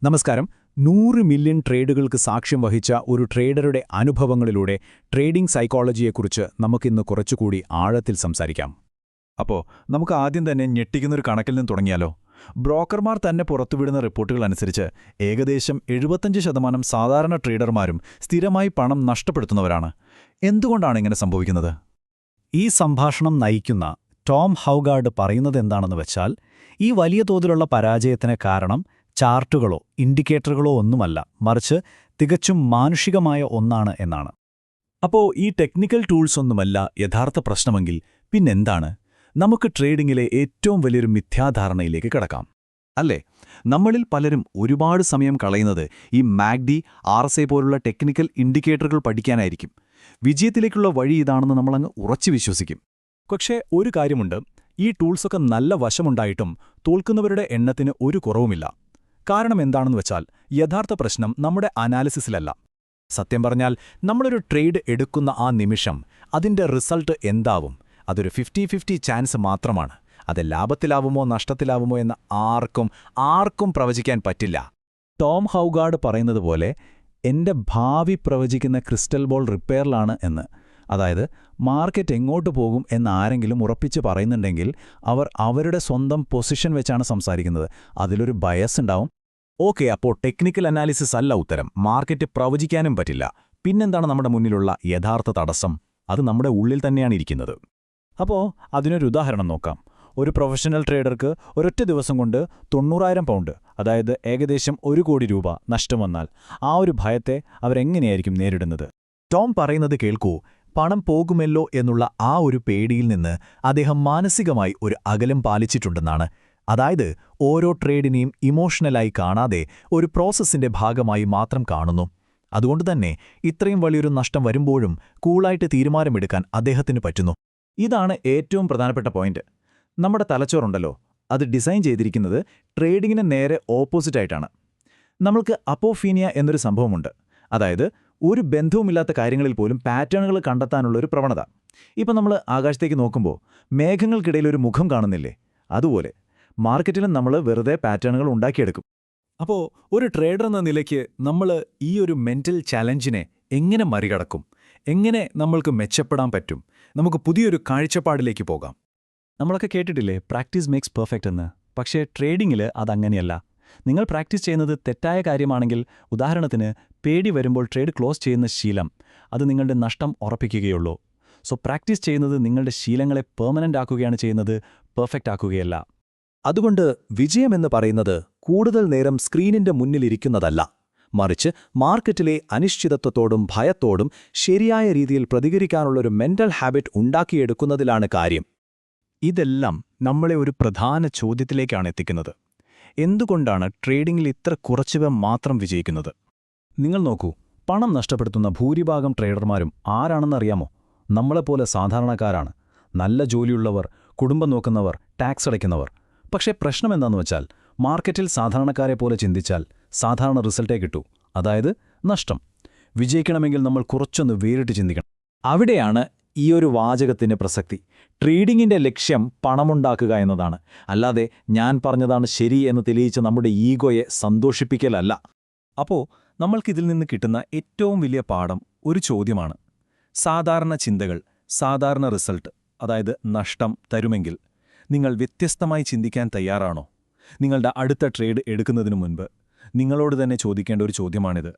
നമസ്കാരം. 100 മില്യൺ ട്രേഡുകൾക്ക് സാക്ഷ്യം വഹിച്ച ഒരു ട്രേഡറുടെ അനുഭവങ്ങളിലൂടെ ട്രേഡിംഗ് സൈക്കോളജിയെക്കുറിച്ച് നമുക്കിന്ന് കുറച്ചുകൂടി ആഴത്തിൽ സംസാരിക്കാം. അപ്പോൾ നമുക്ക് ആദ്യം തന്നെ ഞെട്ടിക്കുന്നൊരു കണക്കിൽ നിന്ന് തുടങ്ങിയാലോ? ബ്രോക്കർമാർ തന്നെ പുറത്തുവിടുന്ന റിപ്പോർട്ടുകൾ അനുസരിച്ച് ഏകദേശം 75% സാധാരണ ട്രേഡർമാരും സ്ഥിരമായി പണം നഷ്ടപ്പെടുത്തുന്നവരാണ്. എന്തുകൊണ്ടാണ് ഇങ്ങനെ സംഭവിക്കുന്നത്? ഈ സംഭാഷണം നയിക്കുന്ന ടോം ഹൗഗാർഡ് പറയുന്നതെന്താണെന്ന് വെച്ചാൽ, ഈ വലിയ തോതിലുള്ള പരാജയത്തിന് കാരണം ചാർട്ടുകളോ ഇൻഡിക്കേറ്ററുകളോ ഒന്നുമല്ല, മറിച്ച് തികച്ചും മാനുഷികമായ ഒന്നാണ് എന്നാണ്. അപ്പോൾ ഈ ടെക്നിക്കൽ ടൂൾസ് ഒന്നുമല്ല യഥാർത്ഥ പ്രശ്നമെങ്കിൽ പിന്നെന്താണ്? നമുക്ക് ട്രേഡിംഗിലെ ഏറ്റവും വലിയൊരു മിഥ്യാധാരണയിലേക്ക് കടക്കാം, അല്ലേ? നമ്മളിൽ പലരും ഒരുപാട് സമയം കളയുന്നത് ഈ മാഗ്ഡി, RSI പോലുള്ള ടെക്നിക്കൽ ഇൻഡിക്കേറ്ററുകൾ പഠിക്കാനായിരിക്കും. വിജയത്തിലേക്കുള്ള വഴി ഇതാണെന്ന് നമ്മളങ്ങ് ഉറച്ചു വിശ്വസിക്കും. പക്ഷേ ഒരു കാര്യമുണ്ട്, ഈ ടൂൾസൊക്കെ നല്ല വശമുണ്ടായിട്ടും തോൽക്കുന്നവരുടെ എണ്ണത്തിന് ഒരു കുറവുമില്ല. കാരണം എന്താണെന്ന് വെച്ചാൽ, യഥാർത്ഥ പ്രശ്നം നമ്മുടെ അനാലിസിസിലല്ല. സത്യം പറഞ്ഞാൽ, നമ്മളൊരു ട്രേഡ് എടുക്കുന്ന ആ നിമിഷം അതിന്റെ റിസൾട്ട് എന്താവും, അതൊരു 50-50 ചാൻസ് മാത്രമാണ്. അത് ലാഭത്തിലാവുമോ നഷ്ടത്തിലാവുമോ എന്ന് ആർക്കും പ്രവചിക്കാൻ പറ്റില്ല. ടോം ഹൗഗാർഡ് പറയുന്നത് പോലെ, എന്റെ ഭാവി പ്രവചിക്കുന്ന ക്രിസ്റ്റൽ ബോൾ റിപ്പയറിലാണ് എന്ന്. അതായത് മാർക്കറ്റ് എങ്ങോട്ട് പോകും എന്നാരെങ്കിലും ഉറപ്പിച്ച് പറയുന്നുണ്ടെങ്കിൽ അവർ അവരുടെ സ്വന്തം പൊസിഷൻ വെച്ചാണ് സംസാരിക്കുന്നത്. അതിലൊരു ബയസ് ഉണ്ടാവും. ഓക്കെ, അപ്പോൾ ടെക്നിക്കൽ അനാലിസിസ് അല്ല ഉത്തരം. മാർക്കറ്റ് പ്രവചിക്കാനും പറ്റില്ല. പിന്നെന്താണ് നമ്മുടെ മുന്നിലുള്ള യഥാർത്ഥ തടസ്സം? അത് നമ്മുടെ ഉള്ളിൽ തന്നെയാണ് ഇരിക്കുന്നത്. അപ്പോൾ അതിനൊരു ഉദാഹരണം നോക്കാം. ഒരു പ്രൊഫഷണൽ ട്രേഡർക്ക് ഒരൊറ്റ ദിവസം കൊണ്ട് 90,000 പൗണ്ട്, അതായത് ഏകദേശം 1 കോടി രൂപ നഷ്ടം വന്നാൽ ആ ഒരു ഭയത്തെ അവരെങ്ങനെയായിരിക്കും നേരിടുന്നത്? ടോം പറയുന്നത് കേൾക്കൂ. പണം പോകുമല്ലോ എന്നുള്ള ആ ഒരു പേടിയിൽ നിന്ന് അദ്ദേഹം മാനസികമായി ഒരു അകലം പാലിച്ചിട്ടുണ്ടെന്നാണ്. അതായത് ഓരോ ട്രേഡിനെയും ഇമോഷണലായി കാണാതെ ഒരു പ്രോസസ്സിന്റെ ഭാഗമായി മാത്രം കാണുന്നു. അതുകൊണ്ടുതന്നെ ഇത്രയും വലിയൊരു നഷ്ടം വരുമ്പോഴും കൂളായിട്ട് തീരുമാനമെടുക്കാൻ അദ്ദേഹത്തിന് പറ്റുന്നു. ഇതാണ് ഏറ്റവും പ്രധാനപ്പെട്ട പോയിന്റ്. നമ്മുടെ തലച്ചോറുണ്ടല്ലോ, അത് ഡിസൈൻ ചെയ്തിരിക്കുന്നത് ട്രേഡിങ്ങിന് നേരെ ഓപ്പോസിറ്റായിട്ടാണ്. നമ്മൾക്ക് അപ്പോഫീനിയ എന്നൊരു സംഭവമുണ്ട്. അതായത് ഒരു ബന്ധവുമില്ലാത്ത കാര്യങ്ങളിൽ പോലും പാറ്റേണുകൾ കണ്ടെത്താനുള്ളൊരു പ്രവണത. ഇപ്പം നമ്മൾ ആകാശത്തേക്ക് നോക്കുമ്പോൾ മേഘങ്ങൾക്കിടയിൽ ഒരു മുഖം കാണുന്നില്ലേ? അതുപോലെ മാർക്കറ്റിലും നമ്മൾ വെറുതെ പാറ്റേണുകൾ ഉണ്ടാക്കിയെടുക്കും. അപ്പോൾ ഒരു ട്രേഡർ എന്ന നിലയ്ക്ക് നമ്മൾ ഈ ഒരു മെന്റൽ ചാലഞ്ചിനെ എങ്ങനെ മറികടക്കും? എങ്ങനെ നമ്മൾക്ക് മെച്ചപ്പെടാൻ പറ്റും? നമുക്ക് പുതിയൊരു കാഴ്ചപ്പാടിലേക്ക് പോകാം. നമ്മളൊക്കെ കേട്ടിട്ടില്ലേ, പ്രാക്ടീസ് മേക്സ് പെർഫെക്റ്റ് എന്ന്? പക്ഷേ ട്രേഡിംഗിൽ അതങ്ങനെയല്ല. നിങ്ങൾ പ്രാക്ടീസ് ചെയ്യുന്നത് തെറ്റായ കാര്യമാണെങ്കിൽ, ഉദാഹരണത്തിന് പേടി വരുമ്പോൾ ട്രേഡ് ക്ലോസ് ചെയ്യുന്ന ശീലം, അത് നിങ്ങളുടെ നഷ്ടം ഉറപ്പിക്കുകയുള്ളൂ. സോ പ്രാക്ടീസ് ചെയ്യുന്നത് നിങ്ങളുടെ ശീലങ്ങളെ പെർമനന്റ് ആക്കുകയാണ് ചെയ്യുന്നത്, പെർഫെക്റ്റ് ആക്കുകയല്ല. അതുകൊണ്ട് വിജയമെന്ന് പറയുന്നത് കൂടുതൽ നേരം സ്ക്രീനിന്റെ മുന്നിലിരിക്കുന്നതല്ല, മറിച്ച് മാർക്കറ്റിലെ അനിശ്ചിതത്വത്തോടും ഭയത്തോടും ശരിയായ രീതിയിൽ പ്രതികരിക്കാനുള്ളൊരു മെന്റൽ ഹാബിറ്റ് ഉണ്ടാക്കിയെടുക്കുന്നതിലാണ് കാര്യം. ഇതെല്ലാം നമ്മളെ ഒരു പ്രധാന ചോദ്യത്തിലേക്കാണ് എത്തിക്കുന്നത്. എന്തുകൊണ്ടാണ് ട്രേഡിംഗിൽ ഇത്ര കുറച്ചുപേർ മാത്രം വിജയിക്കുന്നത്? നിങ്ങൾ നോക്കൂ, പണം നഷ്ടപ്പെടുത്തുന്ന ഭൂരിഭാഗം ട്രേഡർമാരും ആരാണെന്നറിയാമോ? നമ്മളെപ്പോലെ സാധാരണക്കാരാണ്. നല്ല ജോലിയുള്ളവർ, കുടുംബം നോക്കുന്നവർ, ടാക്സ് അടയ്ക്കുന്നവർ. പക്ഷേ പ്രശ്നമെന്താണെന്ന് വെച്ചാൽ, മാർക്കറ്റിൽ സാധാരണക്കാരെ പോലെ ചിന്തിച്ചാൽ സാധാരണ റിസൾട്ടേ കിട്ടൂ, അതായത് നഷ്ടം. വിജയിക്കണമെങ്കിൽ നമ്മൾ കുറച്ചൊന്ന് വേറിട്ട് ചിന്തിക്കണം. അവിടെയാണ് ഈ ഒരു വാചകത്തിന്റെ പ്രസക്തി. ട്രേഡിംഗിന്റെ ലക്ഷ്യം പണമുണ്ടാക്കുക എന്നതാണ്, അല്ലാതെ ഞാൻ പറഞ്ഞതാണ് ശരി എന്ന് തെളിയിച്ച് നമ്മുടെ ഈഗോയെ സന്തോഷിപ്പിക്കലല്ല. അപ്പോൾ നമ്മൾക്കിതിൽ നിന്ന് കിട്ടുന്ന ഏറ്റവും വലിയ പാഠം ഒരു ചോദ്യമാണ്. സാധാരണ ചിന്തകൾ സാധാരണ റിസൾട്ട്, അതായത് നഷ്ടം തരുമെങ്കിൽ നിങ്ങൾ വ്യത്യസ്തമായി ചിന്തിക്കാൻ തയ്യാറാണോ? നിങ്ങളുടെ അടുത്ത ട്രേഡ് എടുക്കുന്നതിനു മുൻപ് നിങ്ങളോട് തന്നെ ചോദിക്കേണ്ട ഒരു ചോദ്യമാണിത്.